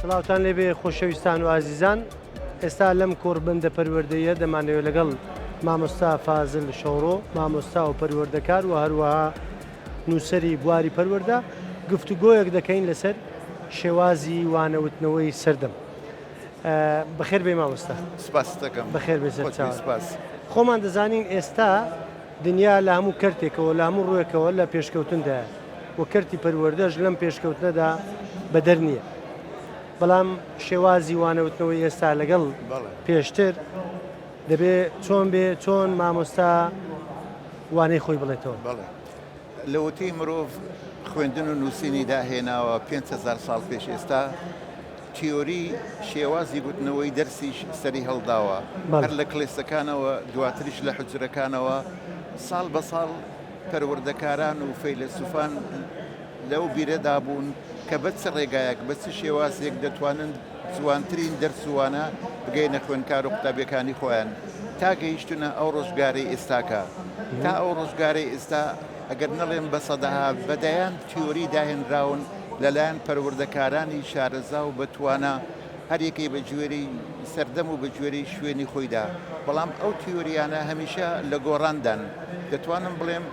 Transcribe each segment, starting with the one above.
سڵاوتان لێبێ خۆشەویستان و ئازیزان، ئێستا لەم کۆڕبەندە پەروەردەیە دەمانەوێت لەگەڵ مامۆستا فازل شەوڕۆ، مامۆستا و پەروەردەکار و هەروەها نووسەری بواری پەروەردە گفتوگۆیەک دەکەین لەسەر شێوازی وانەوتنەوەی سەردەم. بەخێر بێ مامۆستا. سپاس دەکەم. بەخێر بێ سەر چاوان. سپاس. خۆمان دەزانین ئێستا دنیا لە هەموو کەرتێکەوە لە هەموو ڕوویەکەوە لە پێشکەوتندایە و کەرتی پەروەردەش لەم پێشکەوتنەدا بەدەر نییە. بەڵام شێوازی وانەوتنەوەی ئێستا لەگەڵ پێشتر دەبێت چۆن بێ چۆن مامۆستا وانەی خۆی بڵێتەوە. بەڵێ لەوەتی مرۆڤ خوێندن و نووسینی داهێناوە 500 ساڵ پێش ئێستا تیۆری شێوازی گوتنەوەی دەرسیش سەری هەڵداوە هەر لە کلێسەکانەوە دواتریش لە حجرەکانەوە ساڵ بە ساڵ پەروەردەکاران و فەیلسوفان لەو بیرەدا بوون کە بە چ ڕێگایەک بە چ شێوازێک دەتوانن جوانترین دەرسوانە بگەینە خوێندکار و قوتابیەکانی خۆیان تا گەیشتونە ئەو ڕۆژگارەی ئێستاکە. تا ئەو ڕۆژگارەی ئێستا ئەگەر نەڵێن بە سەدەها بەدایان تیۆری داهێنراون لەلایەن پەروەردەکارانی شارەزا و بەتوانە هەرێکی بە گوێرەی سەردەم و بە گوێرەی شوێنی خۆیدا. بەڵام ئەو تیۆریانە هەمیشە لە گۆڕاندان. دەتوانم بڵێم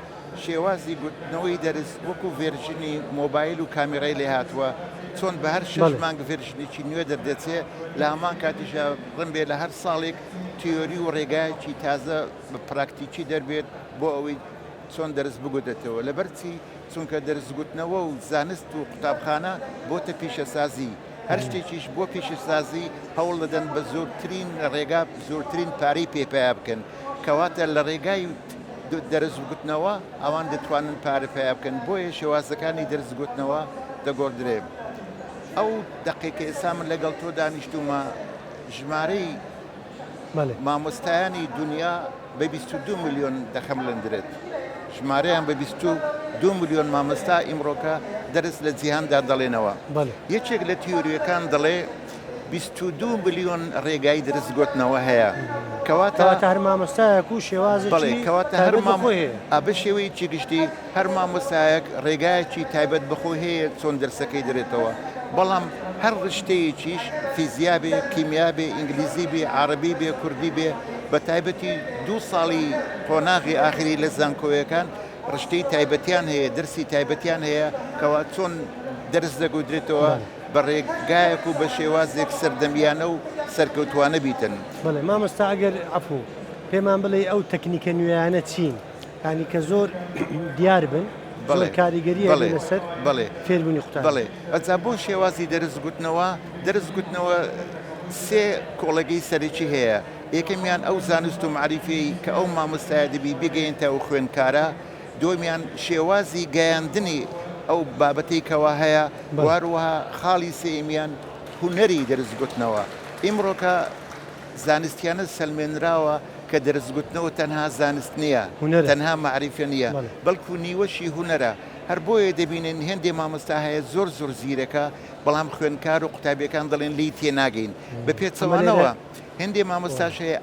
شێوازی گوتنەوەی دەرس وەکو ڤێرژنی مۆبایل و کامێرای لێ هاتووە چۆن بە هەر 6 مانگ ڤێرژنێکی نوێ دەردەچێ لە هەمان کاتیشە ڕم بێ لە هەر ساڵێک تیۆری و ڕێگایکی تازە بە پراکتیکی دەربێت بۆ ئەوەی چۆن دەرس بگوتێتەوە. لەبەرچی چونکە دەرسگوتنەوە و زانست و قوتابخانە بۆتە پیشەسازی. هەر شتێکیش بۆ پیشەسازی هەوڵ دەدەن بە زۆرترین ڕێگا زۆرترین پارەی پێپیا بکەن کەواتە لە ڕێگای دەرسگوتنەوە ئەوان دەتوانن پارە پیا بکەن بۆیە شێوازەکانی دەرسگوتنەوە دەگۆڕدرێ. ئەو دقیقە ئێستا من لەگەڵ تۆ دانیشتومە ژمارەی مامۆستایانی دنیا بە 22 میلیۆن دەخەملەندرێت. ژمارەیان بە 22 میلیۆن مامۆستا ئیمڕۆکە دەرس لە جیهاندا دەڵێنەوە. یەکێک لە تیۆریەکان دەڵێ 22 میلیۆن ڕێگای دەرسگوتنەوە هەیە کەواتە هەر مامۆستایەک و شێوازێکی کەواتە بە شێوەیەکی گشتی هەر مامۆستایەک ڕێگایەکی تایبەت بەخۆی هەیە چۆن دەرسەکەی دەرێتەوە. بەڵام هەر ڕشتەیەکیش فیزیا بێ، کیمیا بێ، ئینگلیزی بێ، عەرەبی بێ، کوردی بێ، بە تایبەتی 2 ساڵی قۆناغی ئاخری لە زانکۆیەکان ڕشتەی تایبەتیان هەیە، دەرسی تایبەتیان هەیە کەوا چۆن دەرس دەگوترێتەوە بە ڕێگایەک و بە شێوازێک سەردەمیانە و سەرکەوتوانە بیتن. بەڵێ مامۆستا ئەگەر عەفوو پێمان بڵێ ئەو تەکنیکە نوێیانە چین ینی کە زۆر دیار بن زۆر کاریگەریە لەسەر فێربوونی قوتابی. بەڵێ ئەجا بۆ شێوازی دەرسگوتنەوە سێ کۆڵەگەی سەرەکی هەیە. یەکەمیان ئەو زانست و معریفی کە ئەو مامۆستایە دەبی بگەینتە ئەو خوێندکارە، دومیان شێوازی گەیاندنی ئەو بابەتەی کەوا هەیە، واروەها خاڵی سێمیان هونەری دەرسگوتنەوە. ئیمڕۆکە زانستیانە سەلمێنراوە کە دەرسگوتنەوە تەنها زانست نییە، تەنها معریفە نییە، بەڵکو نیوەشی هونەرە. هەر بۆیە دەبینن هێندێ مامۆستا هەیە زۆر زیرەکە بەڵام خوێندکار و قوتابیەکان دەڵێن لی تێناگەین. بە پێچەوانەوە هێندێ مامۆستاش هەیە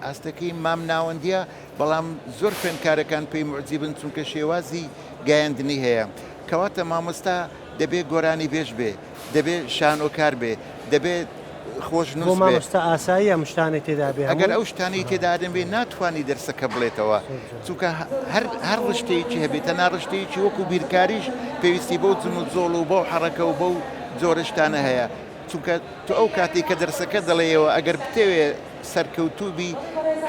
ئاستەکەی مام ناوەندیە بەڵام زۆر خوێندکارەکان پێی معجیبن چونکە شێوازی گەیاندنی هەیە. کەواتە مامۆستا دەبێت گۆرانی بێژ بێ، دەبێت شانۆکار بێ، دەبێت خۆشنووس بێ. مامۆستا ئاسایی ئەم شتانەی تێدا بێ. ئەگەر ئەو شتانەی تێدادن بێ ناتوانانی دەرسەکە بڵێتەوە چونکە هەر ڕشتەیەکی هەبێت تەنها ڕشتەیەکی وەکو بیرکاریش پێویستی بەو جم و جۆڵ و بەو حەڕەکە و بەو جۆرە شتانە هەیە. چونکە تو ئەو کاتی کە دەرسەکە دەڵێەوە ئەگەر بتەوێ سەرکەوتوبی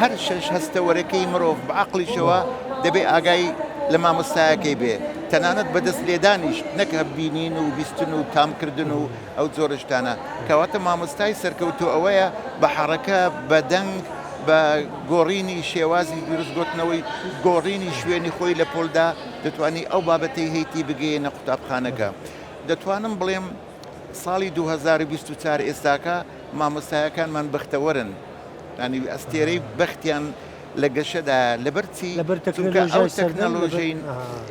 هەر شەش هەستەوەرەکەی مرۆڤ بە عەقڵیشەوە دەبێ ئاگای لە مامۆستایەکەی بێ، تەنانەت بەدەست لێدانیش نەکە بینین و بیستن و تامکردن و ئەو جۆرە شتانە. کەواتە مامۆستای سەرکەوتو ئەوەیە بە حەڕەکە بە دەنگ بە گۆڕینی شێوازی دروستگوتنەوەی گۆڕینی شوێنی خۆی لە پۆلدا دەتوانی ئەو بابەتەی هەیتی بگەینە قوتابخانەکە. دەتوانم بڵێم ساڵی 2024 ئێستاکە مامۆستایەکانمان بەختەوەرن، ینی ئەستێرەی بەختیان لە گەشەدا لەبەرچی چونکە ئەو تەکنەلۆژین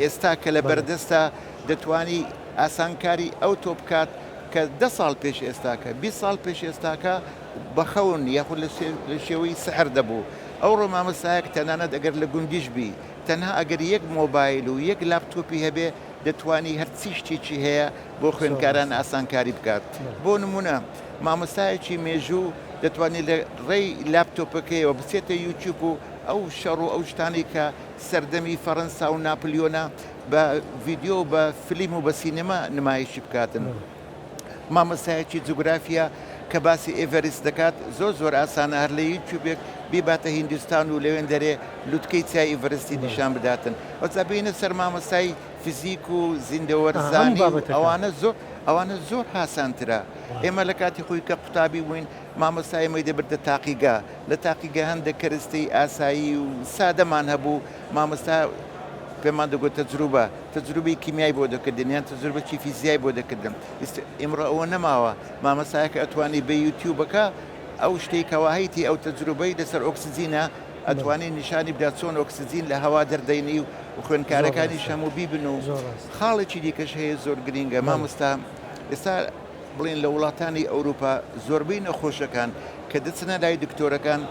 ئێستا کە لە بەردەستە دەتوانی ئاسانکاری ئەو تۆ بکات کە 10 ساڵ پێش ئێستاکە 20 ساڵ پێش ئێستاکە بەخەون یاخود لە شێوەی سەحر دەبوو. ئەوڕۆ مامۆستایەک تەنانەت ئەگەر لە گوندیش بی تەنها ئەگەر یەک مۆبایل و یەک لاپتۆپی هەبێ دەتوانی هەرچی شتێکی هەیە بۆ خوێندکاران ئاسانکاری بکات بۆ نمونە مامۆستایەکی مێژوو دەتوانێت لە ڕێی لاپتۆپەکەیەوە بچێتە یوتیوب و ئەو شەڕ و ئەو شتانی کە سەردەمی فەڕەنسا و ناپلیۆنە بە ڤیددیۆ بە فیلم و بە سینەما نمایشی بکاتن مامۆستایەکی جوگرافیا کە باسی ئێڤەریست دەکات زۆر ئاسانە هەر لە یوتیوبێک بیباتە هیندستان و لەوێن دەرێ لوتکەی چای ئێڤەرستی نیشان بداتن ئەوجا بینە سەر مامۆستای فیزیک و زیندەوەرزانی ئەوانە زۆر هاسانترە ئێمە لە کاتی خۆی کە قوتابی بووین مامۆستایمەی دەبردە تاقیگا لە تاقیگە هەندێک کەرستی ئاسایی و سادەمان هەبوو مامۆستا پێمان دەگوت تەجروبەی کیمیای بۆ دەکردن یان تەجروبەی فیزیای بۆ دەکردن ئێمڕۆ ئەوە نەماوە مامۆستایەکە ئەتوانی بە یوتیوبەکە ئەو شتێک کەواهیتی ئەو تەجروبەی لەسەر ئۆکسسیجینە ئەتوانین نیشانی بدات چۆن ئۆکسسیجین لە هەوا دەردەینی و خوێندکارەکانی هەموو بیبن و خاڵێکی دیکەش هەیە زۆر گرینگە مامۆستا ئێستا بڵێن لە وڵاتانی ئەوروپا زۆربەی نەخۆشەکان کە دەچنە لای دکتۆرەکان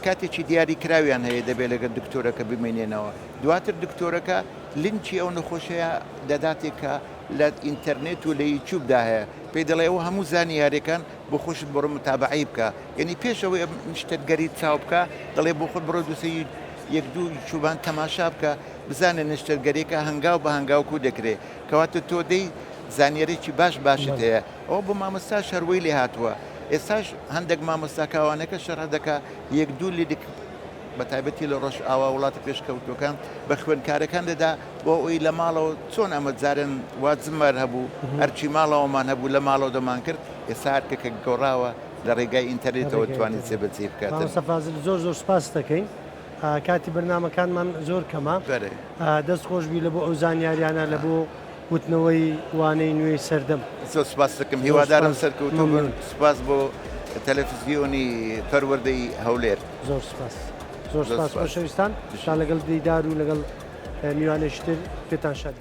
کاتێکی دیاری کراویان هەیە دەبێت لەگەر دکتۆرەکە بمێنێنەوە دواتر دکتۆرەکە لینکی ئەو نەخۆشەیە دەداتێکە لە ئینتەرنێت و لە یوتیوبدا هەیە پێی دەڵێ ئەوە هەموو زانیاریەکان بۆ خۆشت بڕۆ متابعی بکە یعنی پێشەوەی نیشتەرگەری چاو بکە دەڵێ بۆ خۆت بڕۆ دووسەی یەک دوو چوبان تەماشا بکە بزانە نیشتەرگەریەکە هەنگاو بە هەنگاوکو دەکرێت کەواتە تۆ دەی زانیاریی باشت هەیە ئەوە بۆ مامۆستا شەروەی لێ هاتووە ئێستاش هەندێک مامۆستاکاوانەکە شەڕە دەکا یەک دوو لێ بە تایبەتی لە ڕۆژ ئاوا وڵاتە پێشکەوتوەکان بە خوێندکارەکان دەدا بۆ ئەوی لە ماڵەوە چۆن ئەمە جارن وازمەر هەبوو هەرچی ماڵەوەمان هەبوو لە ماڵەوە دەمان کرد ئێستا هەرکەکە گۆڕاوە لە ڕێگای ئینتەرنێتەوە توانیت جێبەجێ بکاتن سەفازل زۆر سپاس دەکەین کاتی بەرنامەکانمان زۆر کەمە دەست خۆشبی لە بۆ ئەو زانیاریانە لە بۆ وتنەوەی وانەی نوێی سەردەم زۆر سپاس دەکەم هیوادارم سەرکەوتوو بن سپاس بۆ تەلەڤیزیۆنی پەروەردەی هەولێر زۆر سپاس زۆر سپاس خۆشەویستان تا لەگەڵ دیدار و لەگەڵ میوانێشتر پێتان شاد